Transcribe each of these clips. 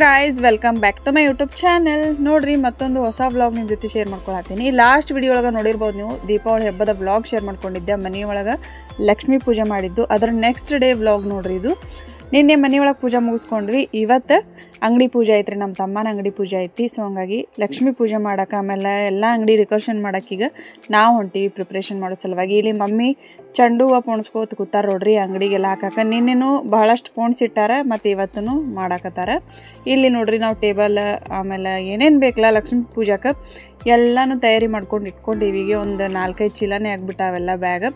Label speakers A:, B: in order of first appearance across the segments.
A: Guys welcome back to my YouTube channel ನೋಡ್ರಿ ಮತ್ತೊಂದು ಹೊಸ ವ್ಲಾಗ್ ನಿಮ್ಮ ಜೊತೆ ಶೇರ್ ಮಾಡ್ಕೊಳ್ಳಾತೀನಿ ಲಾಸ್ಟ್ ವಿಡಿಯೋ ಒಳಗೆ ನೋಡಿರಬಹುದು ನೀವು ದೀಪಾವಳಿ ಹಬ್ಬದ ವ್ಲಾಗ್ ಶೇರ್ ಮಾಡ್ಕೊಂಡಿದ್ದೆ ಮನೆ ಒಳಗೆ ಲಕ್ಷ್ಮೀ ಪೂಜೆ ಮಾಡಿದ್ದು ಅದರ ನೆಕ್ಸ್ಟ್ ಡೇ ವ್ಲಾಗ್ ನೋಡ್ರಿ ಇದು ನಿನ್ನೆ ಮನೆ ಒಳಗೆ ಪೂಜೆ ಮುಗಿಸ್ಕೊಂಡ್ವಿ ಇವತ್ತು ಅಂಗಡಿ ಪೂಜೆ ಐತ್ರಿ ನಮ್ಮ ತಮ್ಮನ ಅಂಗಡಿ ಪೂಜೆ ಐತಿ ಸೊ ಹಂಗಾಗಿ ಲಕ್ಷ್ಮೀ ಪೂಜೆ ಮಾಡಕ್ಕೆ ಆಮೇಲೆ ಎಲ್ಲ ಅಂಗಡಿ ಡೆಕೋರೇಷನ್ ಮಾಡಕ್ಕೆ ಈಗ ನಾವು ಹೊಂಟಿವಿ ಪ್ರಿಪ್ರೇಷನ್ ಮಾಡೋ ಸಲುವಾಗಿ ಇಲ್ಲಿ ಮಮ್ಮಿ ಚೆಂಡು ಹೂವು ಪೋಣಿಸ್ಕೋತ ಕೂತಾರ ನೋಡ್ರಿ ಅಂಗಡಿಗೆಲ್ಲ ಹಾಕಕ್ಕೆ ನಿನ್ನೆನೂ ಬಹಳಷ್ಟು ಪೋಣಿಸಿಟ್ಟಾರ ಮತ್ತು ಇವತ್ತೂ ಮಾಡಾಕತ್ತಾರ ಇಲ್ಲಿ ನೋಡ್ರಿ ನಾವು ಟೇಬಲ್ ಆಮೇಲೆ ಏನೇನು ಬೇಕಲ್ಲ ಲಕ್ಷ್ಮೀ ಪೂಜಾಕ್ಕೆ ಎಲ್ಲನೂ ತಯಾರಿ ಮಾಡ್ಕೊಂಡು ಇಟ್ಕೊಂಡಿವಿ ಈಗ ಒಂದು 4-5 ಚೀಲನೇ ಆಗಿಬಿಟ್ಟಾವೆಲ್ಲ ಬ್ಯಾಗ್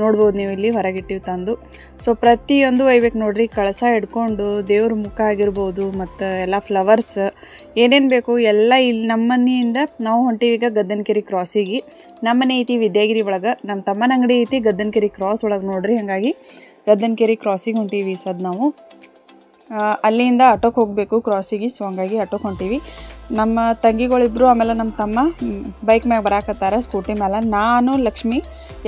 A: ನೋಡ್ಬೋದು ನೀವು ಇಲ್ಲಿ ಹೊರಗಿಟ್ಟಿವಿ ತಂದು ಸೊ ಪ್ರತಿಯೊಂದು ಒಯ್ಬೇಕು ನೋಡ್ರಿ ಕಳಸ ಹಿಡ್ಕೊಂಡು ದೇವ್ರ ಮುಖ ಆಗಿರ್ಬೋದು ಮತ್ತು ಎಲ್ಲ ಫ್ಲವರ್ಸ್ ಏನೇನು ಬೇಕು ಎಲ್ಲ ಇಲ್ಲಿ ನಮ್ಮ ಮನೆಯಿಂದ ನಾವು ಹೊಂಟೀವಿ ಈಗ ಗದ್ದನಕೆರೆ ಕ್ರಾಸಿಗೆ ನಮ್ಮ ಮನೆ ಐತಿ ವಿದ್ಯಾಗಿರಿ ಒಳಗೆ ನಮ್ಮ ತಮ್ಮನ ಅಂಗಡಿ ಐತಿ ಗದ್ದನಕೆರೆ ಕ್ರಾಸ್ ಒಳಗೆ ನೋಡ್ರಿ ಹಾಗಾಗಿ ಗದ್ದನಕೆರೆ ಕ್ರಾಸಿಗೆ ಹೊಂಟೀವಿ ಸದ್ ನಾವು ಅಲ್ಲಿಂದ ಆಟೋಕ್ಕೆ ಹೋಗಬೇಕು ಕ್ರಾಸಿಗೆ ಸೊ ಹಂಗಾಗಿ ಆಟೋಕ್ಕೆ ಹೊಂಟೀವಿ ನಮ್ಮ ತಂಗಿಗಳಿಬ್ರು ಆಮೇಲೆ ನಮ್ಮ ತಮ್ಮ ಬೈಕ್ ಮ್ಯಾಗ ಬರಾಕತ್ತಾರ ಸ್ಕೂಟಿ ಮೇಲೆ ನಾನು ಲಕ್ಷ್ಮಿ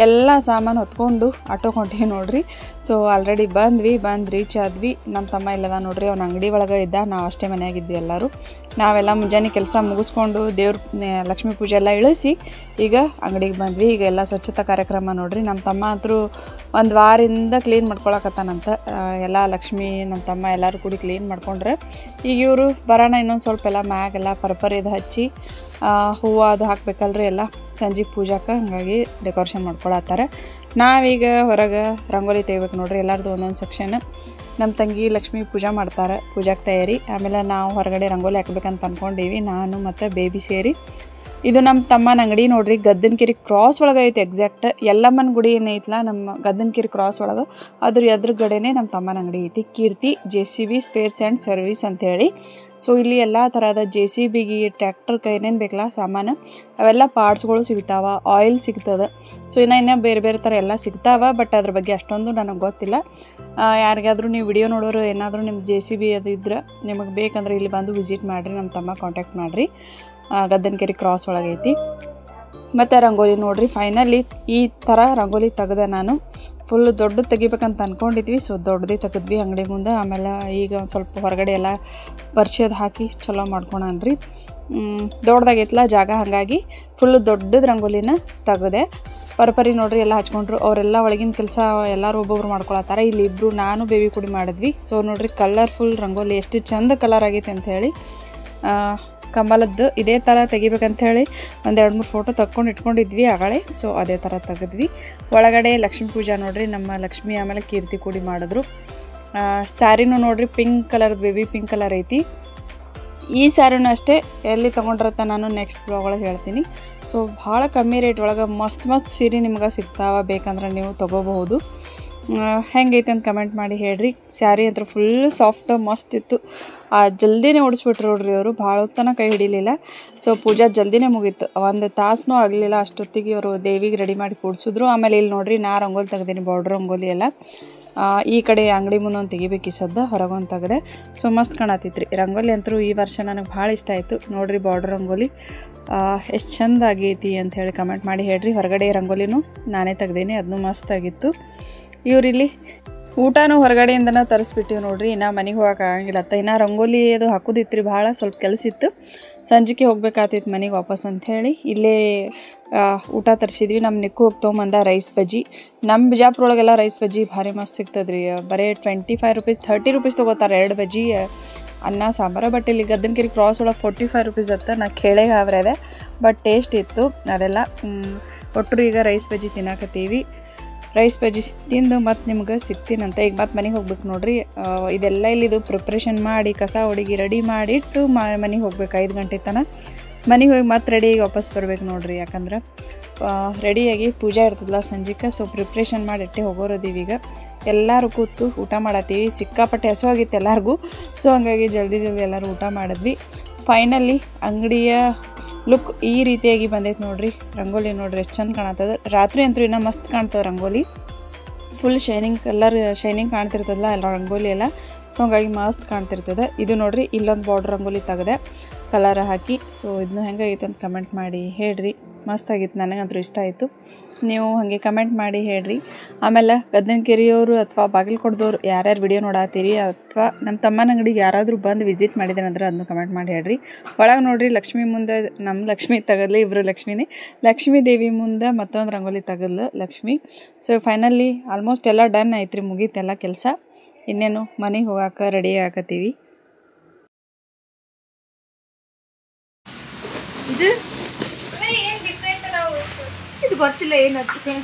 A: ಎಲ್ಲ ಸಾಮಾನು ಹೊತ್ಕೊಂಡು ಆಟೋಕ್ಕೆ ಹೊಂಟೀವಿ ನೋಡ್ರಿ ಸೊ ಆಲ್ರೆಡಿ ಬಂದು ರೀಚ್ ಆದ್ವಿ ನಮ್ಮ ತಮ್ಮ ಇಲ್ಲದ ನೋಡ್ರಿ ಅವ್ನ ಅಂಗಡಿ ಒಳಗೆ ಇದ್ದ ನಾವು ಅಷ್ಟೇ ಮನೆಯಾಗಿದ್ವಿ ಎಲ್ಲರೂ ನಾವೆಲ್ಲ ಮುಂಜಾನೆ ಕೆಲಸ ಮುಗಿಸ್ಕೊಂಡು ದೇವ್ರ ಲಕ್ಷ್ಮೀ ಪೂಜೆ ಎಲ್ಲ ಇಳಿಸಿ ಈಗ ಅಂಗಡಿಗೆ ಬಂದ್ವಿ ಈಗ ಎಲ್ಲ ಸ್ವಚ್ಛತಾ ಕಾರ್ಯಕ್ರಮ ನೋಡ್ರಿ ನಮ್ಮ ತಮ್ಮ ಅಂತೂ ಒಂದು ವಾರದಿಂದ ಕ್ಲೀನ್ ಮಾಡ್ಕೊಳಕತ್ತಾನಂತ ಎಲ್ಲ ಲಕ್ಷ್ಮಿ ನಮ್ಮ ತಮ್ಮ ಎಲ್ಲರೂ ಕೂಡಿ ಕ್ಲೀನ್ ಮಾಡ್ಕೊಂಡ್ರೆ ಈಗ ಇವರು ಬರೋಣ ಇನ್ನೊಂದು ಸ್ವಲ್ಪ ಎಲ್ಲ ಮ್ಯಾಗೆಲ್ಲ ಪರ್ಪರಿದು ಹಚ್ಚಿ ಹೂವು ಅದು ಹಾಕ್ಬೇಕಲ್ರಿ ಎಲ್ಲ ಸಂಜೆ ಪೂಜಾಕ್ಕೆ ಹಾಗಾಗಿ ಡೆಕೋರೇಷನ್ ಮಾಡ್ಕೊಳತ್ತಾರೆ ನಾವೀಗ ಹೊರಗೆ ರಂಗೋಲಿ ತೆಗಿಬೇಕು ನೋಡ್ರಿ ಎಲ್ಲರದು ಒಂದೊಂದು ಸೆಕ್ಷನ್ ನಮ್ಮ ತಂಗಿ ಲಕ್ಷ್ಮಿ ಪೂಜೆ ಮಾಡ್ತಾರೆ ಪೂಜಾಕ್ಕೆ ತಯಾರಿ ಆಮೇಲೆ ನಾವು ಹೊರಗಡೆ ರಂಗೋಲಿ ಹಾಕ್ಬೇಕಂತ ಅಂದ್ಕೊಂಡೀವಿ ನಾನು ಮತ್ತು ಬೇಬಿ ಸೇರಿ ಇದು ನಮ್ಮ ತಮ್ಮನ ಅಂಗಡಿ ನೋಡ್ರಿ ಗದ್ದನಕೆರೆ ಕ್ರಾಸ್ ಒಳಗೆ ಐತಿ ಎಕ್ಸಾಕ್ಟ್ ಎಲ್ಲಮ್ಮನ ಗುಡಿ ಏನೈತಲ್ಲ ನಮ್ಮ ಗದ್ದನಕೆರೆ ಕ್ರಾಸ್ ಒಳಗೆ ಅದ್ರ ಎದುರುಗಡೆನೇ ನಮ್ಮ ತಮ್ಮನ ಅಂಗಡಿ ಐತಿ ಕೀರ್ತಿ JCB ಸ್ಪೇರ್ಸ್ ಆ್ಯಂಡ್ ಸರ್ವಿಸ್ ಅಂಥೇಳಿ ಸೊ ಇಲ್ಲಿ ಎಲ್ಲ ಥರದ JCBಗೆ ಟ್ರ್ಯಾಕ್ಟರ್ಗೆ ಏನೇನು ಬೇಕಲ್ಲ ಸಾಮಾನು ಅವೆಲ್ಲ ಪಾರ್ಟ್ಸ್ಗಳು ಸಿಗ್ತಾವ ಆಯಿಲ್ ಸಿಗ್ತದೆ ಸೊ ಇನ್ನೂ ಬೇರೆ ಬೇರೆ ಥರ ಎಲ್ಲ ಸಿಗ್ತಾವ ಬಟ್ ಅದ್ರ ಬಗ್ಗೆ ಅಷ್ಟೊಂದು ನನಗೆ ಗೊತ್ತಿಲ್ಲ ಯಾರಿಗಾದರೂ ನೀವು ವಿಡಿಯೋ ನೋಡೋರು ಏನಾದರೂ ನಿಮ್ಮ JCB ಅದು ಇದ್ರೆ ನಿಮಗೆ ಬೇಕಂದ್ರೆ ಇಲ್ಲಿ ಬಂದು ವಿಸಿಟ್ ಮಾಡಿರಿ ನಮ್ಮ ತಮ್ಮ ಕಾಂಟ್ಯಾಕ್ಟ್ ಮಾಡಿರಿ ಗದ್ದನಕೆರೆ ಕ್ರಾಸ್ ಒಳಗೈತಿ ಮತ್ತು ರಂಗೋಲಿ ನೋಡ್ರಿ ಫೈನಲಿ ಈ ಥರ ರಂಗೋಲಿ ತೆಗೆದೆ ನಾನು ಫುಲ್ ದೊಡ್ಡದು ತೆಗಿಬೇಕಂತ ಅಂದ್ಕೊಂಡಿದ್ವಿ ಸೊ ದೊಡ್ಡದೇ ತೆಗೆದ್ವಿ ಅಂಗಡಿ ಮುಂದೆ ಆಮೇಲೆ ಈಗ ಒಂದು ಸ್ವಲ್ಪ ಹೊರಗಡೆ ಎಲ್ಲ ಬರ್ಷಿಯೋದು ಹಾಕಿ ಚಲೋ ಮಾಡ್ಕೊಳನ್ರಿ ದೊಡ್ಡದಾಗೈತಲ್ಲ ಜಾಗ ಹಾಗಾಗಿ ಫುಲ್ಲು ದೊಡ್ಡದು ರಂಗೋಲಿನ ತೆಗೆದೆ ಪರ್ಪರಿ ನೋಡ್ರಿ ಎಲ್ಲ ಹಚ್ಕೊಂಡ್ರು ಅವರೆಲ್ಲ ಒಳಗಿನ ಕೆಲಸ ಎಲ್ಲರೂ ಒಬ್ಬೊಬ್ರು ಮಾಡ್ಕೊಳತ್ತಾರ ಇಲ್ಲಿ ಇಬ್ಬರು ನಾನು ಬೇಬಿ ಕುಡಿ ಮಾಡಿದ್ವಿ ಸೊ ನೋಡ್ರಿ ಕಲರ್ಫುಲ್ ರಂಗೋಲಿ ಎಷ್ಟು ಚಂದ ಕಲರ್ ಆಗೈತೆ ಅಂಥೇಳಿ ಕಮಲದ್ದು ಇದೇ ಥರ ತೆಗಿಬೇಕಂಥೇಳಿ ಒಂದು 2-3 ಫೋಟೋ ತಕ್ಕೊಂಡು ಇಟ್ಕೊಂಡಿದ್ವಿ ಆಗಳೇ ಸೊ ಅದೇ ಥರ ತೆಗೆದ್ವಿ ಒಳಗಡೆ ಲಕ್ಷ್ಮೀ ಪೂಜಾ ನೋಡ್ರಿ ನಮ್ಮ ಲಕ್ಷ್ಮಿ ಆಮೇಲೆ ಕೀರ್ತಿ ಕೂಡಿ ಮಾಡಿದ್ರು ಸ್ಯಾರಿನೂ ನೋಡ್ರಿ ಪಿಂಕ್ ಕಲರ್ದು ಬೇಬಿ ಪಿಂಕ್ ಕಲರ್ ಐತಿ ಈ ಸ್ಯಾರಿನೂ ಅಷ್ಟೇ ಎಲ್ಲಿ ತೊಗೊಂಡ್ರತ್ತ ನಾನು ನೆಕ್ಸ್ಟ್ ಬ್ಲಾಗ್ ಒಳಗೆ ಹೇಳ್ತೀನಿ ಸೊ ಭಾಳ ಕಮ್ಮಿ ರೇಟ್ ಒಳಗೆ ಮಸ್ತ್ ಸೀರೆ ನಿಮ್ಗೆ ಸಿಗ್ತಾವ ಬೇಕಂದ್ರೆ ನೀವು ತೊಗೋಬಹುದು ಹೆಂಗೈತೆ ಅಂತ ಕಮೆಂಟ್ ಮಾಡಿ ಹೇಳ್ರಿ ಸ್ಯಾರಿ ಅಂತ ಫುಲ್ ಸಾಫ್ಟ್ ಮಸ್ತ್ ಇತ್ತು ಜಲ್ದಿನೇ ಓಡಿಸ್ಬಿಟ್ರು ನೋಡ್ರಿ ಅವರು ಭಾಳ ಹೊತ್ತನ ಕೈ ಹಿಡಿಲಿಲ್ಲ ಸೊ ಪೂಜಾ ಜಲ್ದಿನೇ ಮುಗೀತು 1 ತಾಸೂ ಆಗಲಿಲ್ಲ ಅಷ್ಟೊತ್ತಿಗೆ ಅವರು ದೇವಿಗೆ ರೆಡಿ ಮಾಡಿ ಕೂಡಿಸಿದ್ರು ಆಮೇಲೆ ಇಲ್ಲಿ ನೋಡ್ರಿ ನಾ ರಂಗೋಲಿ ತೆಗ್ದೀನಿ ಬಾರ್ಡ್ರ್ ರಂಗೋಲಿ ಎಲ್ಲ ಈ ಕಡೆ ಅಂಗಡಿ ಮುಂದೆ ಒಂದು ತೆಗಿಬೇಕು ಈ ಸದ್ದ ಹೊರಗೊಂದು ತೆಗೆದೆ ಸೊ ಮಸ್ತ್ ಕಾಣತ್ತಿತ್ರಿ ರಂಗೋಲಿ ಅಂತೂ ಈ ವರ್ಷ ನನಗೆ ಭಾಳ ಇಷ್ಟ ಆಯಿತು ನೋಡ್ರಿ ಬಾರ್ಡ್ರ್ ರಂಗೋಲಿ ಎಷ್ಟು ಚೆಂದ ಆಗೈತಿ ಅಂತ ಹೇಳಿ ಕಮೆಂಟ್ ಮಾಡಿ ಹೇಳ್ರಿ ಹೊರಗಡೆ ರಂಗೋಲಿನೂ ನಾನೇ ತೆಗ್ದೀನಿ ಅದನ್ನೂ ಮಸ್ತ್ ಆಗಿತ್ತು ಇವರಿಲ್ಲಿ ಊಟನೂ ಹೊರಗಡೆಯಿಂದನೇ ತರಿಸ್ಬಿಟ್ಟಿವಿ ನೋಡ್ರಿ ಇನ್ನು ಮನೆಗೆ ಹೋಗೋಕೆ ಆಗಂಗಿಲ್ಲ ಇನ್ನು ರಂಗೋಲಿ ಅದು ಹಾಕೋದಿತ್ತು ರೀ ಭಾಳ ಸ್ವಲ್ಪ ಕೆಲಸ ಇತ್ತು ಸಂಜೆಗೆ ಹೋಗ್ಬೇಕಾಗ್ತಿತ್ತು ಮನೆಗೆ ವಾಪಸ್ ಅಂಥೇಳಿ ಇಲ್ಲೇ ಊಟ ತರಿಸಿದ್ವಿ ನಮ್ಮ ನಿಕ್ಕು ಹೋಗಿ ತೊಗೊಂಬಂದ ರೈಸ್ ಬಜ್ಜಿ ನಮ್ಮ ಬಿಜಾಪುರೊಳಗೆಲ್ಲ ರೈಸ್ ಬಜ್ಜಿ ಭಾರಿ ಮಸ್ತ್ ಸಿಗ್ತದೆ ರೀ ಬರೀ 25 ರೂಪೀಸ್ 30 ರೂಪೀಸ್ ತೊಗೋತಾರೆ 2 ಬಜ್ಜಿ ಅನ್ನ ಸಾಂಬಾರು ಬಟ್ ಇಲ್ಲಿ ಗದ್ದನಕೆರೆ ಕ್ರಾಸ್ ಒಳಗೆ 45 ರೂಪೀಸ್ ಅತ್ತ ನಾ ಕೇಳೇಗೆ ಆವ್ರೆ ಬಟ್ ಟೇಸ್ಟ್ ಇತ್ತು ಅದೆಲ್ಲ ಒಟ್ಟರು ಈಗ ರೈಸ್ ಬಜ್ಜಿ ತಿನ್ನಕತ್ತೀವಿ ರೈಸ್ ಬಜ್ಜಿ ತಿಂದು ಮತ್ತು ನಿಮ್ಗೆ ಸಿಗ್ತೀನಂತ ಈಗ ಮತ್ತೆ ಮನೆಗೆ ಹೋಗ್ಬೇಕು ನೋಡ್ರಿ ಇದೆಲ್ಲ ಇಲ್ಲಿದು ಪ್ರಿಪ್ರೇಷನ್ ಮಾಡಿ ಕಸ ಹೊಡಿಗಿ ರೆಡಿ ಮಾಡಿಟ್ಟು ಮನೆಗೆ ಹೋಗ್ಬೇಕು 5 ಗಂಟೆ ತನಕ ಮನೆಗೆ ಹೋಗಿ ಮತ್ತೆ ರೆಡಿಯಾಗಿ ವಾಪಸ್ ಬರ್ಬೇಕು ನೋಡ್ರಿ ಯಾಕಂದ್ರೆ ರೆಡಿಯಾಗಿ ಪೂಜೆ ಇರ್ತದಲ್ಲ ಸಂಜೆಗೆ ಸೊ ಪ್ರಿಪ್ರೇಷನ್ ಮಾಡಿ ಇಟ್ಟೆ ಹೋಗೋರದೀವಿ ಈಗ ಎಲ್ಲರೂ ಕೂತು ಊಟ ಮಾಡತ್ತೀವಿ ಸಿಕ್ಕಾಪಟ್ಟೆ ಹಸುವಾಗಿತ್ತು ಎಲ್ಲರಿಗೂ ಸೊ ಹಂಗಾಗಿ ಜಲ್ದಿ ಎಲ್ಲರೂ ಊಟ ಮಾಡಿದ್ವಿ ಫೈನಲಿ ಅಂಗಡಿಯ ಲುಕ್ ಈ ರೀತಿಯಾಗಿ ಬಂದೈತೆ ನೋಡ್ರಿ ರಂಗೋಲಿ ನೋಡ್ರಿ ಎಷ್ಟು ಚಂದ ಕಾಣತ್ತದ ರಾತ್ರಿ ಅಂತೂ ಇನ್ನೂ ಮಸ್ತ್ ಕಾಣ್ತದೆ rangoli full shining colour shining ಕಾಣ್ತಿರ್ತದಲ್ಲ ಎಲ್ಲ ರಂಗೋಲಿ ಎಲ್ಲ ಸೊ ಹಂಗಾಗಿ ಮಸ್ತ್ ಕಾಣ್ತಿರ್ತದೆ ಇದು ನೋಡ್ರಿ ಇಲ್ಲೊಂದು ಬಾರ್ಡ್ರ್ ರಂಗೋಲಿ ತೆಗೆದೆ ಕಲರ್ ಹಾಕಿ ಸೊ ಇದನ್ನು ಹೆಂಗಾಗೈತೆ ಅಂತ ಕಮೆಂಟ್ ಮಾಡಿ ಹೇಳ್ರಿ ಮಸ್ತ್ ಆಗಿತ್ತು ನನಗಂತೂ ಇಷ್ಟ ಆಯಿತು ನೀವು ಹಾಗೆ ಕಮೆಂಟ್ ಮಾಡಿ ಹೇಳ್ರಿ. ಆಮೇಲೆ ಗದ್ದನಕೆರೆಯವರು ಅಥವಾ ಬಾಗಲಕೋಟದವ್ರು ಯಾರ್ಯಾರು ವಿಡಿಯೋ ನೋಡಾತೀರಿ ಅಥವಾ ನಮ್ಮ ತಮ್ಮನ ಅಂಗಡಿಗೆ ಯಾರಾದರೂ ಬಂದು ವಿಸಿಟ್ ಮಾಡಿದ್ರೆ ಅಂದ್ರೆ ಅದನ್ನು ಕಮೆಂಟ್ ಮಾಡಿ ಹೇಳ್ರಿ. ಒಳಗೆ ನೋಡಿರಿ ಲಕ್ಷ್ಮಿ ಮುಂದೆ ನಮ್ಮ ಲಕ್ಷ್ಮಿ ತಗದ್ಲು, ಇಬ್ಬರು ಲಕ್ಷ್ಮಿನೇ. ಲಕ್ಷ್ಮೀ ದೇವಿ ಮುಂದೆ ಮತ್ತೊಂದು ರಂಗೋಲಿ ತಗದ್ಲು ಲಕ್ಷ್ಮಿ. ಸೊ ಫೈನಲಿ ಆಲ್ಮೋಸ್ಟ್ ಎಲ್ಲ ಡನ್ ಐತ್ರಿ, ಮುಗೀತೆಲ್ಲ ಕೆಲಸ. ಇನ್ನೇನು ಮನೆಗೆ ಹೋಗಾಕ ರೆಡಿ ಆಗತ್ತೀವಿ.
B: ಇದು ಗೊತ್ತಿಲ್ಲ ಏನಂತ.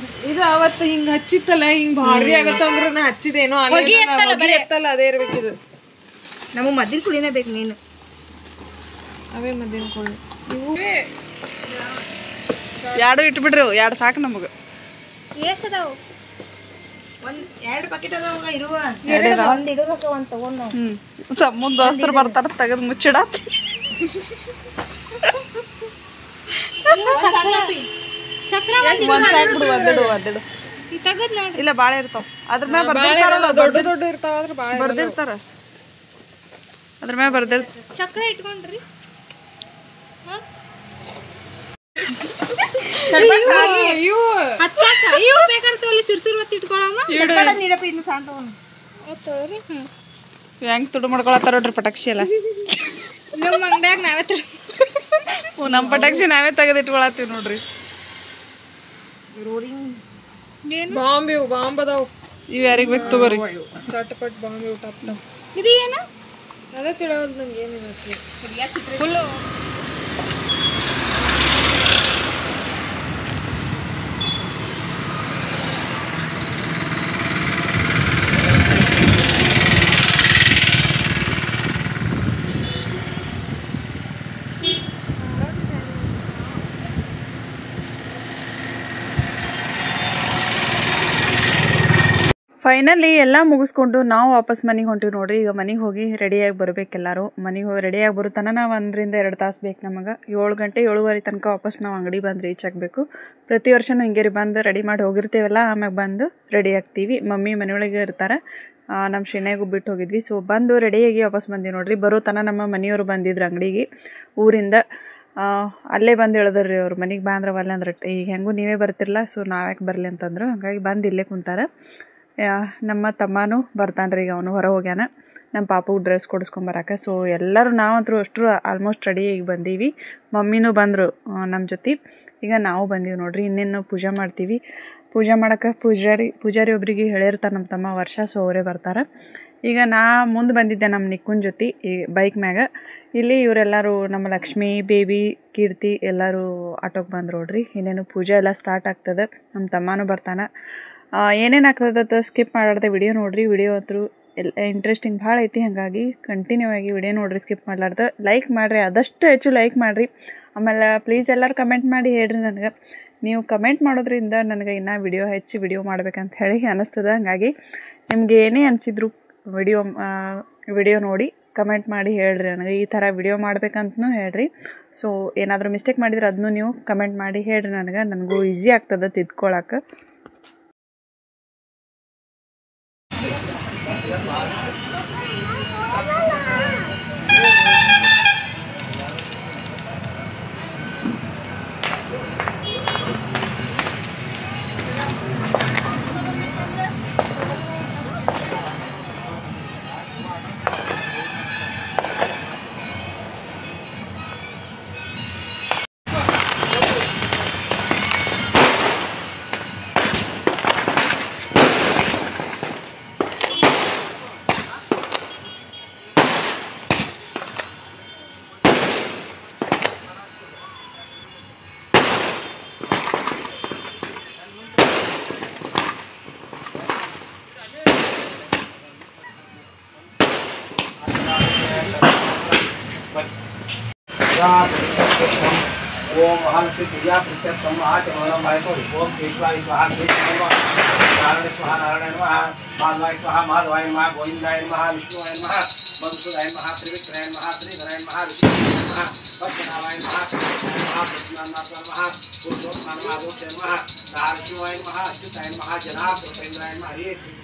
C: ಇದು ಅವತ್ತು ಹಿಂಗ ಹಚ್ಚಿತ್ತಲ್ಲ, ಹಿಂಗ್ ಭಾರಿ ಆಗತ್ತಂದ್ರ ನಾ ಹಚ್ಚಿದೇನೋ ಎತ್ತಲ್ಲ ಅದೇ ಇರ್ಬೇಕಿದು.
B: ನಮಗೆ ಮದ್ದಿನ ಕುಳಿನೇ ಬೇಕು ನೀನು.
C: ಅವೇ ಮದ್ದಿನ ಕುಳಿ
A: ಎರಡು ಇಟ್ಬಿಡ್ರಿ, ಎರಡು ಸಾಕು ನಮಗೆ.
B: ಒಂದು 2 ಪ್ಯಾಕೆಟ್ ಅದಾವ ಇರುವ. ಒಂದು ಇಡಬೇಕು, ಒಂದು ತಗೊಂಡು ನಾವು
A: ಮುಂದೆ ದೋಸ್ತರು ಬರ್ತಾರ ತೆಗೆದು ಮುಚ್ಚಿಡತ್ತಿ. ಒಂದ್ ಸಾಕು ಬಿಡು, ಒದ್ದಡು ಇಲ್ಲ ಬಾಳೆ ಇರ್ತಾವ. ಅದ್ರ ಮ್ಯಾಗ ಬರ್ದಿರ್ತಾರಲ್ಲ, ದೊಡ್ಡ ದೊಡ್ಡ ಇರ್ತಾವ, ಬರ್ದಿರ್ತಾರ ಅದ್ರ ಮ್ಯಾಗ ಬರ್ದಿರ್ತಾರ.
D: ಚಕ್ರ ಇಟ್ಕೊಂಡ್ರಿ
A: ಹೆಂಗ್ ತುಡು ಮಾಡ್ಕೊಳತ್ತಾರ ನೋಡ್ರಿ ಪಟಾಕ್ಷಿ ಎಲ್ಲ.
D: ನಮ್ಮ ಅಂಗಡ್ಯಾಗ ನಾವೇ
A: ನಮ್ಮ ಪಟಾಕ್ಷಿ ನಾವೇ ತೆಗೆದು ಇಟ್ಕೊಳತ್ತೀವಿ ನೋಡ್ರಿ.
C: ಬಾಂಬ್ ಅದಾವ.
A: ಇವ್ ಯಾರಿಗ್ ಬೇಕು ತಗೋರಿ.
C: ಚಟಪಟ್ ಬಾಂಬ್ ಇವು ಟಪ್ ಟಪ್.
D: ಇದು ಏನ
C: ಅದೇ ತಿಳಿಯೋದು ನಂಗೆ ಏನಿಲ್ಲ.
A: ಫುಲ್ಲು ಫೈನಲಿ ಎಲ್ಲ ಮುಗಿಸ್ಕೊಂಡು ನಾವು ವಾಪಸ್ ಮನೆಗೆ ಹೊಂಟಿವಿ ನೋಡ್ರಿ. ಈಗ ಮನೆಗೆ ಹೋಗಿ ರೆಡಿಯಾಗಿ ಬರ್ಬೇಕು ಎಲ್ಲರೂ. ಮನೆಗೆ ಹೋಗಿ ರೆಡಿಯಾಗಿ ಬರುತ್ತಾನ ನಾವು 1 ರಿಂದ 2 ತಾಸು ಬೇಕು ನಮಗೆ. 7 ಗಂಟೆ 7:15 ತನಕ ವಾಪಸ್ ನಾವು ಅಂಗಡಿ ಬಂದು ರೀಚ್ ಆಗಬೇಕು. ಪ್ರತಿ ವರ್ಷನೂ ಹಿಂಗೆ ಬಂದು ರೆಡಿ ಮಾಡಿ ಹೋಗಿರ್ತೀವಲ್ಲ, ಆಮ್ಯಾಗ ಬಂದು ರೆಡಿ ಆಗ್ತೀವಿ. ಮಮ್ಮಿ ಮನೆಯೊಳಗೆ ಇರ್ತಾರೆ, ನಮ್ಮ ಶೆನೆಗೂ ಬಿಟ್ಟು ಹೋಗಿದ್ವಿ. ಸೊ ಬಂದು ರೆಡಿಯಾಗಿ ವಾಪಸ್ ಬಂದೀವಿ ನೋಡ್ರಿ. ಬರೋತನ ನಮ್ಮ ಮನೆಯವರು ಬಂದಿದ್ರು ಅಂಗಡಿಗೆ ಊರಿಂದ. ಅಲ್ಲೇ ಬಂದು ಹೇಳಿದ್ರಿ ಅವ್ರು, ಮನೆಗೆ ಬಾ ಅಂದ್ರೆ ಒಲ್ಲೆ ಅಂದ್ರೆ ಈಗ ಹೆಂಗೂ ನೀವೇ ಬರ್ತಿರಲ್ಲ, ಸೊ ನಾವ್ಯಾಕೆ ಬರಲಿ ಅಂತಂದ್ರು. ಹಾಗಾಗಿ ಬಂದು ಇಲ್ಲೇ ಕುಂತಾರೆ. ನಮ್ಮ ತಮ್ಮನೂ ಬರ್ತಾನೆ ರೀ, ಈಗ ಅವನು ಹೊರ ಹೋಗ್ಯಾನ ನಮ್ಮ ಪಾಪುಗೆ ಡ್ರೆಸ್ ಕೊಡಿಸ್ಕೊಂಬರಕ್ಕೆ. ಸೊ ಎಲ್ಲರೂ ನಾವಂತರೂ ಅಷ್ಟರು ಆಲ್ಮೋಸ್ಟ್ ರೆಡಿಯಾಗಿ ಬಂದೀವಿ. ಮಮ್ಮಿನೂ ಬಂದರು ನಮ್ಮ ಜೊತೆ. ಈಗ ನಾವು ಬಂದೀವಿ ನೋಡ್ರಿ. ಇನ್ನೇನು ಪೂಜೆ ಮಾಡ್ತೀವಿ. ಪೂಜೆ ಮಾಡೋಕ್ಕೆ ಪೂಜಾರಿ ಒಬ್ರಿಗೆ ಹೇಳಿರ್ತಾರೆ ನಮ್ಮ ತಮ್ಮ ವರ್ಷ, ಸೊ ಅವರೇ ಬರ್ತಾರೆ. ಈಗ ನಾ ಮುಂದೆ ಬಂದಿದ್ದೆ ನಮ್ಮ ನಿಕ್ಕುನ್ ಜೊತೆ ಈ ಬೈಕ್ ಮ್ಯಾಗ. ಇಲ್ಲಿ ಇವರೆಲ್ಲರೂ ನಮ್ಮ ಲಕ್ಷ್ಮಿ, ಬೇಬಿ, ಕೀರ್ತಿ ಎಲ್ಲರೂ ಆಟೋಗೆ ಬಂದು ನೋಡ್ರಿ. ಇನ್ನೇನು ಪೂಜೆ ಎಲ್ಲ ಸ್ಟಾರ್ಟ್ ಆಗ್ತದೆ. ನಮ್ಮ ತಮ್ಮನೂ ಬರ್ತಾನೆ. ಏನೇನು ಆಗ್ತದೆ ಸ್ಕಿಪ್ ಮಾಡಾಡ್ದೆ ವಿಡಿಯೋ ನೋಡಿರಿ. ವಿಡಿಯೋ ಅಂತೂ ಎಲ್ಲ ಇಂಟ್ರೆಸ್ಟಿಂಗ್ ಭಾಳ ಐತಿ, ಹಾಗಾಗಿ ಕಂಟಿನ್ಯೂ ಆಗಿ ವಿಡಿಯೋ ನೋಡಿರಿ, ಸ್ಕಿಪ್ ಮಾಡಲಾರ್ದು. ಲೈಕ್ ಮಾಡಿರಿ, ಆದಷ್ಟು ಹೆಚ್ಚು ಲೈಕ್ ಮಾಡಿರಿ. ಆಮೇಲೆ ಪ್ಲೀಸ್ ಎಲ್ಲರೂ ಕಮೆಂಟ್ ಮಾಡಿ ಹೇಳ್ರಿ ನನಗೆ. ನೀವು ಕಮೆಂಟ್ ಮಾಡೋದ್ರಿಂದ ನನಗೆ ಇನ್ನೂ ಹೆಚ್ಚು ವಿಡಿಯೋ ಮಾಡ್ಬೇಕಂತ ಹೇಳಿ ಅನ್ನಿಸ್ತದೆ. ಹಾಗಾಗಿ ನಿಮ್ಗೆ ಏನೇ ಅನಿಸಿದ್ರು ವಿಡಿಯೋ ನೋಡಿ ಕಮೆಂಟ್ ಮಾಡಿ ಹೇಳ್ರಿ ನನಗೆ. ಈ ಥರ ವಿಡಿಯೋ ಮಾಡ್ಬೇಕಂತನೂ ಹೇಳ್ರಿ. ಸೊ ಏನಾದರೂ ಮಿಸ್ಟೇಕ್ ಮಾಡಿದ್ರೆ ಅದನ್ನು ನೀವು ಕಮೆಂಟ್ ಮಾಡಿ ಹೇಳ್ರಿ ನನಗೂ ಈಸಿ ಆಗ್ತದೆ ತಿದ್ಕೊಳಕ್ಕೆ.
E: ओम महालक्ष्मी पूजा प्रत्यक्षम आचमनम भाइको ओम केशवाय स्वाहा केशवाय नारायण स्वाहा नारायण नमः माधवाय स्वाहा माधवाय नमः गोविंदाय नमः विष्णुवाय नमः मधुसूदनाय नमः त्रिविक्रमाय नमः श्रीधराय नमः विष्णुवाय नमः पद्मनाभाय नमः कृष्णाय नमः पुरुषोत्तमाय नमः दोषाय नमः नारायणाय नमः अच्युताय नमः जनार्दनाय नमः हरे कृष्ण।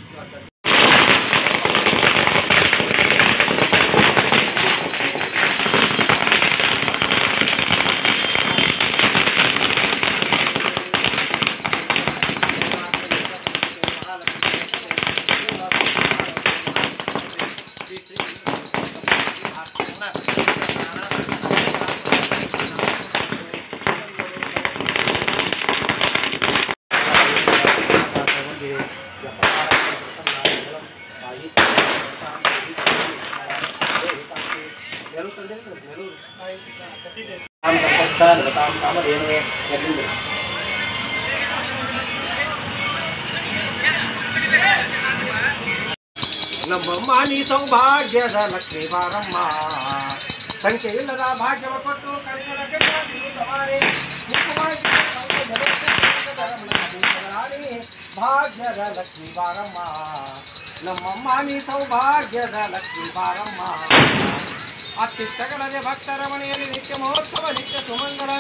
E: ನಮ್ಮಮ್ಮ ನೀ ಸೌಭಾಗ್ಯದ ಲಕ್ಷ್ಮೀ ಬಾರಮ್ಮ ಸಂಖ್ಯೆ ಇಲ್ಲದ ಭಾಗ್ಯವ ಕೊಟ್ಟು ಭಾಗ್ಯದ ಲಕ್ಷ್ಮೀ ಬಾರಮ್ಮ ನಮ್ಮಮ್ಮ ನೀ ಸೌಭಾಗ್ಯದ ಲಕ್ಷ್ಮೀ ಬಾರಮ್ಮ ಅತ್ಯುತ್ತಗಳದೆ ಭಕ್ತರ ಮನೆಯಲ್ಲಿ ನಿತ್ಯ ಮಹೋತ್ಸವ ನಿತ್ಯ ಸುಮಂಗಲ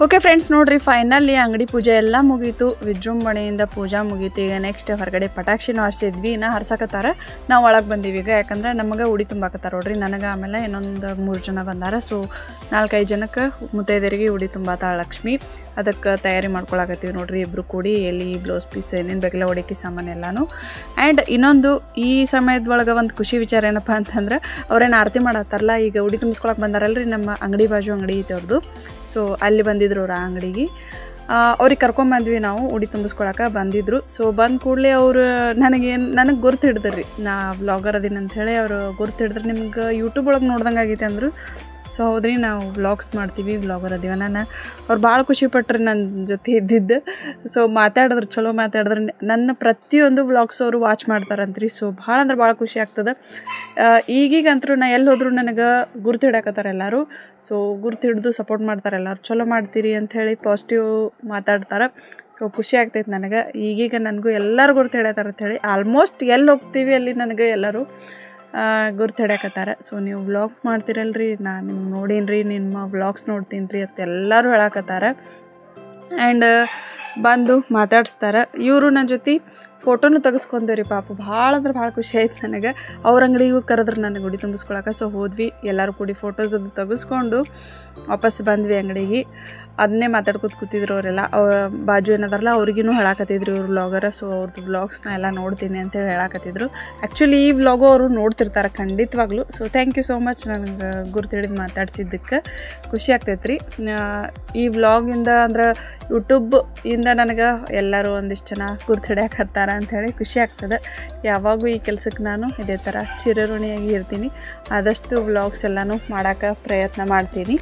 A: ಓಕೆ ಫ್ರೆಂಡ್ಸ್ ನೋಡ್ರಿ ಫೈನಲಿ ಅಂಗಡಿ ಪೂಜೆ ಎಲ್ಲ ಮುಗೀತು, ವಿಜೃಂಭಣೆಯಿಂದ ಪೂಜಾ ಮುಗೀತು. ಈಗ ನೆಕ್ಸ್ಟ್ ಹೊರಗಡೆ ಪಟಾಕ್ಷಿನೂ ಹರಿಸಿದ್ವಿ, ಇನ್ನು ಹರ್ಸಕತ್ತಾರ. ನಾವು ಒಳಗೆ ಬಂದೀವಿ ಈಗ, ಯಾಕಂದ್ರೆ ನಮಗೆ ಉಡಿ ತುಂಬಾಕತ್ತಾರ ನೋಡ್ರಿ. ನನಗೆ ಆಮೇಲೆ ಇನ್ನೊಂದು 3 ಜನ ಬಂದಾರ. ಸೊ 4-5 ಜನಕ್ಕೆ ಮುತ್ತೈದರಿಗೆ ಉಡಿ ತುಂಬಾತಾಳ ಲಕ್ಷ್ಮಿ. ಅದಕ್ಕೆ ತಯಾರಿ ಮಾಡ್ಕೊಳಕತ್ತೀವಿ ನೋಡ್ರಿ ಇಬ್ರು ಕೂಡಿ. ಎಲ್ಲಿ ಬ್ಲೌಸ್ ಪೀಸ್ ಏನೇನು ಬೇಕಿಲ್ಲ ಒಡಕಿ ಸಾಮಾನು ಎಲ್ಲಾನು. ಆ್ಯಂಡ್ ಇನ್ನೊಂದು ಈ ಸಮಯದೊಳಗೆ ಒಂದು ಖುಷಿ ವಿಚಾರ ಏನಪ್ಪ ಅಂತಂದ್ರೆ, ಅವ್ರೇನು ಆರತಿ ಮಾಡತ್ತಾರಲ್ಲ, ಈಗ ಉಡಿ ತುಂಬಿಸ್ಕೊಳಕ್ಕೆ ಬಂದಾರಲ್ರಿ, ನಮ್ಮ ಅಂಗಡಿ ಬಾಜು ಅಂಗಡಿ ಐತೆ ಅವ್ರದ್ದು. ಸೊ ಅಲ್ಲಿ ಬಂದಿದ್ರು ಅವ್ರು ಆ ಅಂಗಡಿಗೆ. ಅವ್ರಿಗೆ ಕರ್ಕೊಂಬಂದ್ವಿ ನಾವು, ಉಡಿ ತುಂಬಿಸ್ಕೊಳಕ್ಕೆ ಬಂದಿದ್ರು. ಸೊ ಬಂದ ಕೂಡಲೇ ಅವರು ನನಗೆ ಗುರ್ತು ಹಿಡ್ದ್ರಿ, ನಾ ವ್ಲಾಗರ್ ಅದೀನಿ ಅಂಥೇಳಿ. ಅವರು ಗುರ್ತು ಹಿಡಿದ್ರೆ ನಿಮ್ಗೆ ಯೂಟ್ಯೂಬ್ ಒಳಗೆ ನೋಡ್ದಂಗೆ ಆಗೈತೆ ಅಂದರು. ಸೊ ಹೌದ್ರಿ, ನಾವು ವ್ಲಾಗ್ಸ್ ಮಾಡ್ತೀವಿ, ವ್ಲಾಗರ್ ಅದೀವ. ಅವ್ರು ಭಾಳ ಖುಷಿಪಟ್ರಿ ನನ್ನ ಜೊತೆ ಇದ್ದಿದ್ದು. ಸೊ ಮಾತಾಡಿದ್ರು, ಚಲೋ ಮಾತಾಡಿದ್ರೆ. ನನ್ನ ಪ್ರತಿಯೊಂದು ವ್ಲಾಗ್ಸ್ ಅವರು ವಾಚ್ ಮಾಡ್ತಾರಂತ್ರಿ. ಸೊ ಭಾಳ ಅಂದ್ರೆ ಭಾಳ ಖುಷಿ ಆಗ್ತದೆ. ಈಗೀಗಂತರೂ ನಾ ಎಲ್ಲಿ ಹೋದ್ರು ನನಗೆ ಗುರ್ತು ಹಿಡಕತ್ತಾರೆ ಎಲ್ಲರೂ. ಸೊ ಗುರ್ತು ಹಿಡಿದು ಸಪೋರ್ಟ್ ಮಾಡ್ತಾರೆ ಎಲ್ಲರೂ, ಚಲೋ ಮಾಡ್ತೀರಿ ಅಂಥೇಳಿ ಪಾಸಿಟಿವ್ ಮಾತಾಡ್ತಾರೆ. ಸೊ ಖುಷಿ ಆಗ್ತೈತೆ ನನಗೆ. ಈಗೀಗ ನನಗೂ ಎಲ್ಲರೂ ಗುರ್ತು ಹಿಡತಾರೆ ಅಂಥೇಳಿ. ಆಲ್ಮೋಸ್ಟ್ ಎಲ್ಲಿ ಹೋಗ್ತೀವಿ ಅಲ್ಲಿ ನನಗೆ ಎಲ್ಲರೂ ಗುರ್ತು ಹಿಡ್ಯಾಕತ್ತಾರೆ. ಸೊ ನೀವು ವ್ಲಾಗ್ ಮಾಡ್ತೀರಲ್ರಿ, ನಾನು ನಿಮ್ಗೆ ನೋಡೀನಿ, ನಿಮ್ಮ ವ್ಲಾಗ್ಸ್ ನೋಡ್ತೀನಿ ರೀ ಅಂತ ಎಲ್ಲರೂ ಹೇಳಕತ್ತಾರೆ. ಆ್ಯಂಡ್ ಬಂದು ಮಾತಾಡಿಸ್ತಾರೆ. ಇವರು ನನ್ನ ಜೊತೆ ಫೋಟೋನು ತೆಗೆಸ್ಕೊಂಡೇರಿ ಪಾಪ. ಭಾಳ ಅಂದ್ರೆ ಭಾಳ ಖುಷಿ ಆಯ್ತು ನನಗೆ. ಅವ್ರ ಅಂಗಡಿಗೂ ಕರೆದ್ರೆ ನನಗೆ ಉಡಿ ತುಂಬಿಸ್ಕೊಳಕ್ಕೆ. ಸೊ ಹೋದ್ವಿ, ಎಲ್ಲರೂ ಕೂಡಿ ಫೋಟೋಸ್ ಅದು ತೆಗೆಸ್ಕೊಂಡು ವಾಪಸ್ ಬಂದ್ವಿ ಅಂಗಡಿಗೆ. ಅದನ್ನೇ ಮಾತಾಡ್ಕೊತ ಕೂತಿದ್ರು ಅವರೆಲ್ಲ. ಬಾಜು ಏನದಾರಲ್ಲ ಅವ್ರಿಗೂ ಹೇಳಾಕತ್ತಿದ್ರು ಇವ್ರು ವ್ಲಾಗರ. ಸೊ ಅವ್ರದ್ದು ವ್ಲಾಗ್ಸ್ನ ಎಲ್ಲ ನೋಡ್ತೀನಿ ಅಂತೇಳಿ ಹೇಳಾಕತ್ತಿದ್ರು. ಆ್ಯಕ್ಚುಲಿ ಈ ವ್ಲಾಗು ಅವರು ನೋಡ್ತಿರ್ತಾರೆ ಖಂಡಿತವಾಗ್ಲೂ. So thank you so much ನನಗೆ ಗುರ್ತು ಹಿಡಿದು ಮಾತಾಡ್ಸಿದ್ದಕ್ಕೆ. ಖುಷಿ ಆಗ್ತೈತೆ ರೀ. ಈ ವ್ಲಾಗಿಂದ ಅಂದ್ರೆ ಯೂಟ್ಯೂಬ್ ಇಂದ ನನಗೆ ಎಲ್ಲರೂ ಒಂದಿಷ್ಟು ಜನ ಗುರ್ತು ಹಿಡ್ಯಾಕತ್ತಾರ ಅಂಥೇಳಿ ಖುಷಿ ಆಗ್ತದೆ. ಯಾವಾಗೂ ಈ ಕೆಲಸಕ್ಕೆ ನಾನು ಇದೇ ಥರ ಚಿರಋಣಿಯಾಗಿ ಇರ್ತೀನಿ. ಆದಷ್ಟು ವ್ಲಾಗ್ಸ್ ಎಲ್ಲನೂ ಮಾಡೋಕ್ಕೆ ಪ್ರಯತ್ನ ಮಾಡ್ತೀನಿ.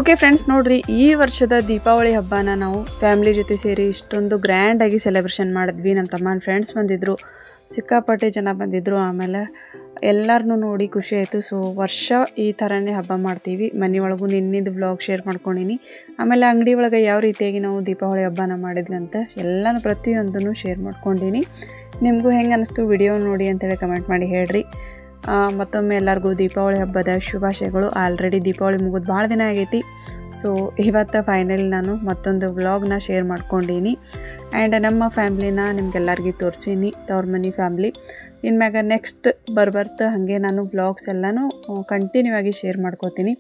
A: ಓಕೆ ಫ್ರೆಂಡ್ಸ್, ನೋಡಿರಿ ಈ ವರ್ಷದ ದೀಪಾವಳಿ ಹಬ್ಬನ ನಾವು ಫ್ಯಾಮಿಲಿ ಜೊತೆ ಸೇರಿ ಇಷ್ಟೊಂದು ಗ್ರ್ಯಾಂಡಾಗಿ ಸೆಲೆಬ್ರೇಷನ್ ಮಾಡಿದ್ವಿ. ನಮ್ಮ ತಮ್ಮನ ಫ್ರೆಂಡ್ಸ್ ಬಂದಿದ್ದರು, ಸಿಕ್ಕಾಪಟ್ಟೆ ಜನ ಬಂದಿದ್ದರು. ಆಮೇಲೆ ಎಲ್ಲರನ್ನೂ ನೋಡಿ ಖುಷಿ ಆಯಿತು. ಸೊ ವರ್ಷ ಈ ಥರನೇ ಹಬ್ಬ ಮಾಡ್ತೀವಿ. ಮನೆಯೊಳಗೂ ನಿನ್ನಿಂದು ವ್ಲಾಗ್ ಶೇರ್ ಮಾಡ್ಕೊಂಡಿನಿ. ಆಮೇಲೆ ಅಂಗಡಿ ಒಳಗೆ ಯಾವ ರೀತಿಯಾಗಿ ನಾವು ದೀಪಾವಳಿ ಹಬ್ಬನ ಮಾಡಿದ್ವಿ ಅಂತ ಎಲ್ಲನೂ ಪ್ರತಿಯೊಂದನ್ನು ಶೇರ್ ಮಾಡ್ಕೊಂಡಿನಿ. ನಿಮಗೂ ಹೆಂಗೆ ಅನ್ನಿಸ್ತು ವಿಡಿಯೋ ನೋಡಿ ಅಂತೇಳಿ ಕಮೆಂಟ್ ಮಾಡಿ ಹೇಳ್ರಿ. ಮತ್ತೊಮ್ಮೆ ಎಲ್ಲರಿಗೂ ದೀಪಾವಳಿ ಹಬ್ಬದ ಶುಭಾಶಯಗಳು. ಆಲ್ರೆಡಿ ದೀಪಾವಳಿ ಮುಗಿದು ಭಾಳ ದಿನ ಆಗೈತಿ. ಸೊ ಇವತ್ತು ಫೈನಲಿ ನಾನು ಮತ್ತೊಂದು ವ್ಲಾಗ್ನ ಶೇರ್ ಮಾಡ್ಕೊಂಡೀನಿ. ಆ್ಯಂಡ್ ನಮ್ಮ ಫ್ಯಾಮ್ಲಿನ ನಿಮ್ಗೆಲ್ಲರಿಗೂ ತೋರಿಸೀನಿ, ತವ್ರ ಮನೆ ಫ್ಯಾಮ್ಲಿ. ಇನ್ಮ್ಯಾಗ ನೆಕ್ಸ್ಟ್ ಬರ್ತಾ ಹಾಗೆ ನಾನು ವ್ಲಾಗ್ಸ್ ಎಲ್ಲನೂ ಕಂಟಿನ್ಯೂ ಆಗಿ ಶೇರ್ ಮಾಡ್ಕೋತೀನಿ.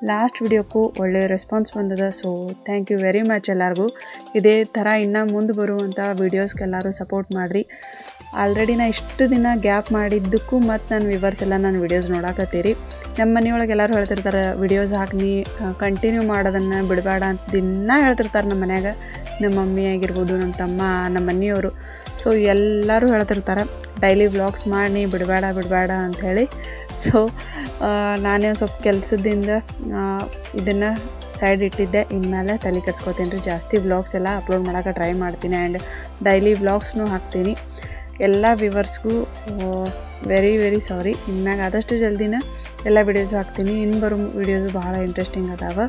A: ಲಾಸ್ಟ್ ವಿಡಿಯೋಕ್ಕೂ ಒಳ್ಳೆಯ ರೆಸ್ಪಾನ್ಸ್ ಬಂದದ. So thank you very much ಎಲ್ಲರಿಗೂ. ಇದೇ ಥರ ಇನ್ನು ಮುಂದೆ ಬರುವಂಥ ವೀಡಿಯೋಸ್ಗೆಲ್ಲರೂ ಸಪೋರ್ಟ್ ಮಾಡಿರಿ. ಆಲ್ರೆಡಿ ನಾ ಇಷ್ಟು ದಿನ ಗ್ಯಾಪ್ ಮಾಡಿದ್ದಕ್ಕೂ ಮತ್ತು ನನ್ನ ವಿವರ್ಸ್ ಎಲ್ಲ ನನ್ನ ವೀಡಿಯೋಸ್ ನೋಡಾಕತ್ತೀರಿ. ನಮ್ಮ ಮನೆಯೊಳಗೆ ಎಲ್ಲರೂ ಹೇಳ್ತಿರ್ತಾರೆ ವಿಡಿಯೋಸ್ ಹಾಕಿ ಕಂಟಿನ್ಯೂ ಮಾಡೋದನ್ನು ಬಿಡಬೇಡ ಅಂತ ದಿನ ಹೇಳ್ತಿರ್ತಾರೆ. ನಮ್ಮ ಮನ್ಯಾಗ ನಮ್ಮ ಮಮ್ಮಿ ಆಗಿರ್ಬೋದು, ನಮ್ಮ ತಮ್ಮ, ನಮ್ಮ ಮನೆಯವರು. ಸೊ ಎಲ್ಲರೂ ಹೇಳ್ತಿರ್ತಾರೆ ಡೈಲಿ ವ್ಲಾಗ್ಸ್ ಮಾಡಿ ಬಿಡಬೇಡ ಅಂಥೇಳಿ. ಸೊ ನಾನೇ ಸ್ವಲ್ಪ ಕೆಲಸದಿಂದ ಇದನ್ನು ಸೈಡ್ ಇಟ್ಟಿದ್ದೆ. ಇನ್ಮೇಲೆ ತಲೆ ಕೆಡ್ಸ್ಕೊತೀನಿ ರೀ. ಜಾಸ್ತಿ ವ್ಲಾಗ್ಸ್ ಎಲ್ಲ ಅಪ್ಲೋಡ್ ಮಾಡೋಕೆ ಟ್ರೈ ಮಾಡ್ತೀನಿ. ಆ್ಯಂಡ್ ಡೈಲಿ ವ್ಲಾಗ್ಸ್ನೂ ಹಾಕ್ತೀನಿ. ಎಲ್ಲ ವ್ಯೂವರ್ಸ್ಗೂ ವೆರಿ ಸಾರಿ. ಇನ್ಮ್ಯಾಗ ಆದಷ್ಟು ಜಲ್ದಿನ ಎಲ್ಲ ವಿಡಿಯೋಸು ಹಾಕ್ತೀನಿ. ಇನ್ನು ಬರೋ ವಿಡಿಯೋಸು ಭಾಳ ಇಂಟ್ರೆಸ್ಟಿಂಗ್ ಅದಾವೆ.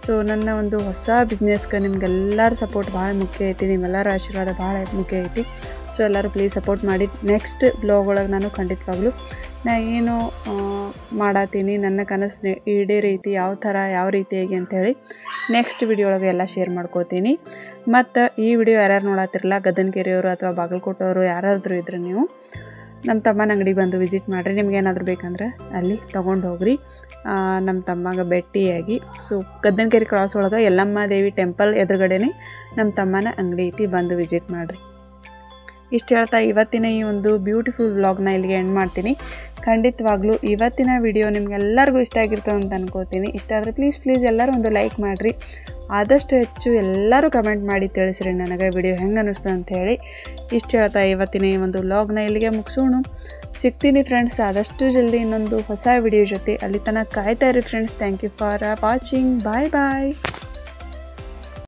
A: ಸೊ ನನ್ನ ಒಂದು ಹೊಸ ಬಿಸ್ನೆಸ್ಗೆ ನಿಮ್ಗೆಲ್ಲರ ಸಪೋರ್ಟ್ ಭಾಳ ಮುಖ್ಯ ಐತಿ. ನಿಮ್ಮೆಲ್ಲರ ಆಶೀರ್ವಾದ ಭಾಳ ಮುಖ್ಯ ಐತಿ. ಸೊ ಎಲ್ಲರೂ ಪ್ಲೀಸ್ ಸಪೋರ್ಟ್ ಮಾಡಿ. ನೆಕ್ಸ್ಟ್ ಬ್ಲಾಗ್ ಒಳಗೆ ನಾನು ಖಂಡಿತವಾಗ್ಲೂ ನಾ ಏನು ಮಾಡತ್ತೀನಿ, ನನ್ನ ಕನಸು ಈಡೇರೈತಿ ಯಾವ ರೀತಿಯಾಗಿ ಅಂಥೇಳಿ ನೆಕ್ಸ್ಟ್ ವಿಡಿಯೋ ಒಳಗೆ ಎಲ್ಲ ಶೇರ್ ಮಾಡ್ಕೋತೀನಿ. ಮತ್ತು ಈ ವಿಡಿಯೋ ಯಾರ್ಯಾರು ನೋಡತ್ತಿರಲ್ಲ, ಗದನಕೆರೆಯವರು ಅಥವಾ ಬಾಗಲಕೋಟೆಯವರು ಯಾರಾದರೂ ಇದ್ರೆ ನೀವು ನಮ್ಮ ತಮ್ಮನ ಅಂಗಡಿಗೆ ಬಂದು ವಿಸಿಟ್ ಮಾಡಿರಿ. ನಿಮ್ಗೆ ಏನಾದರೂ ಬೇಕಂದ್ರೆ ಅಲ್ಲಿ ತೊಗೊಂಡು ಹೋಗ್ರಿ. ನಮ್ಮ ತಮ್ಮಗೆ ಭೇಟಿಯಾಗಿ. ಸೊ ಗದನಕೆರೆ ಕ್ರಾಸ್ ಒಳಗೆ ಯಲ್ಲಮ್ಮ ದೇವಿ ಟೆಂಪಲ್ ಎದುರುಗಡೆನೇ ನಮ್ಮ ತಮ್ಮನ ಅಂಗಡಿ ಐತಿ, ಬಂದು ವಿಸಿಟ್ ಮಾಡಿರಿ. ಇಷ್ಟು ಹೇಳ್ತಾ ಇವತ್ತಿನ ಈ ಒಂದು ಬ್ಯೂಟಿಫುಲ್ ವ್ಲಾಗ್ನ ಇಲ್ಲಿಗೆ ಎಂಡ್ ಮಾಡ್ತೀನಿ. ಖಂಡಿತವಾಗ್ಲೂ ಇವತ್ತಿನ ವಿಡಿಯೋ ನಿಮ್ಗೆಲ್ಲರಿಗೂ ಇಷ್ಟ ಆಗಿರ್ತದೆ ಅಂತ ಅನ್ಕೋತೀನಿ. ಇಷ್ಟ ಆದರೆ ಪ್ಲೀಸ್ ಎಲ್ಲರೂ ಒಂದು ಲೈಕ್ ಮಾಡಿರಿ. ಆದಷ್ಟು ಹೆಚ್ಚು ಎಲ್ಲರೂ ಕಮೆಂಟ್ ಮಾಡಿ ತಿಳಿಸ್ರಿ ನನಗೆ ವಿಡಿಯೋ ಹೆಂಗೆ ಅನ್ನಿಸ್ತು ಅಂಥೇಳಿ. ಇಷ್ಟು ಹೇಳ್ತಾ ಇವತ್ತಿನ ಈ ಒಂದು ವ್ಲಾಗ್ನ ಇಲ್ಲಿಗೆ ಮುಗಿಸೋಣ. ಸಿಗ್ತೀನಿ ಫ್ರೆಂಡ್ಸ್ ಆದಷ್ಟು ಜಲ್ದಿ ಇನ್ನೊಂದು ಹೊಸ ವಿಡಿಯೋ ಜೊತೆ. ಅಲ್ಲಿ ತನಕ ಕಾಯ್ತಾ ಇರಿ friends. Thank you for watching. Bye.